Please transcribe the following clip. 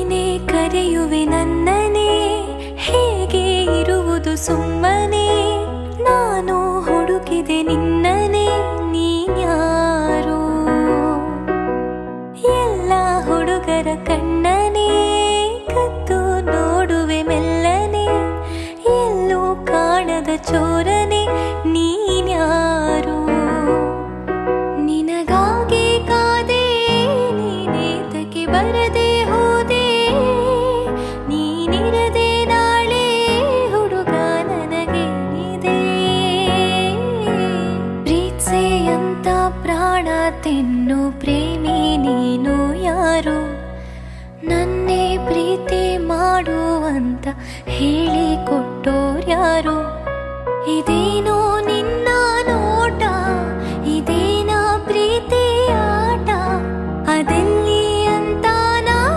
ನೀನೇ ಕರೆಯುವೆ ನನ್ನನೇ, ಹೇಗೆ ಇರುವುದು ಸುಮ್ಮನೆ. ನಾನು ಹುಡುಕಿದೆ ನಿನ್ನನೇ, ನೀನ್ಯಾರು. ಎಲ್ಲ ಹುಡುಗರ ಕಣ್ಣನೇ ಕದ್ದು ನೋಡುವೆ ಮೆಲ್ಲನೆ, ಎಲ್ಲೂ ಕಾಣದ ಚೋರನೆ ನೀನ್ಯಾರು. ನಿನಗಾಗಿ ಕಾದೆ, ನೀನೇತಕ್ಕೆ ಬರದೆ ಹೋದೆ, ನೀನಿರದೆ ನಾಳೆ ಹುಡುಗ ನನಗೆ ಇದೆ. ಪ್ರೀತ್ಸೆ ಅಂತ ಪ್ರಾಣ ತಿನ್ನು ಪ್ರೇಮಿ ನೀನು ಯಾರು, ನನ್ನೇ ಪ್ರೀತಿ ಮಾಡು ಅಂತ ಹೇಳಿಕೊಟ್ಟೋರ್ಯಾರು. ಇದೇನೋ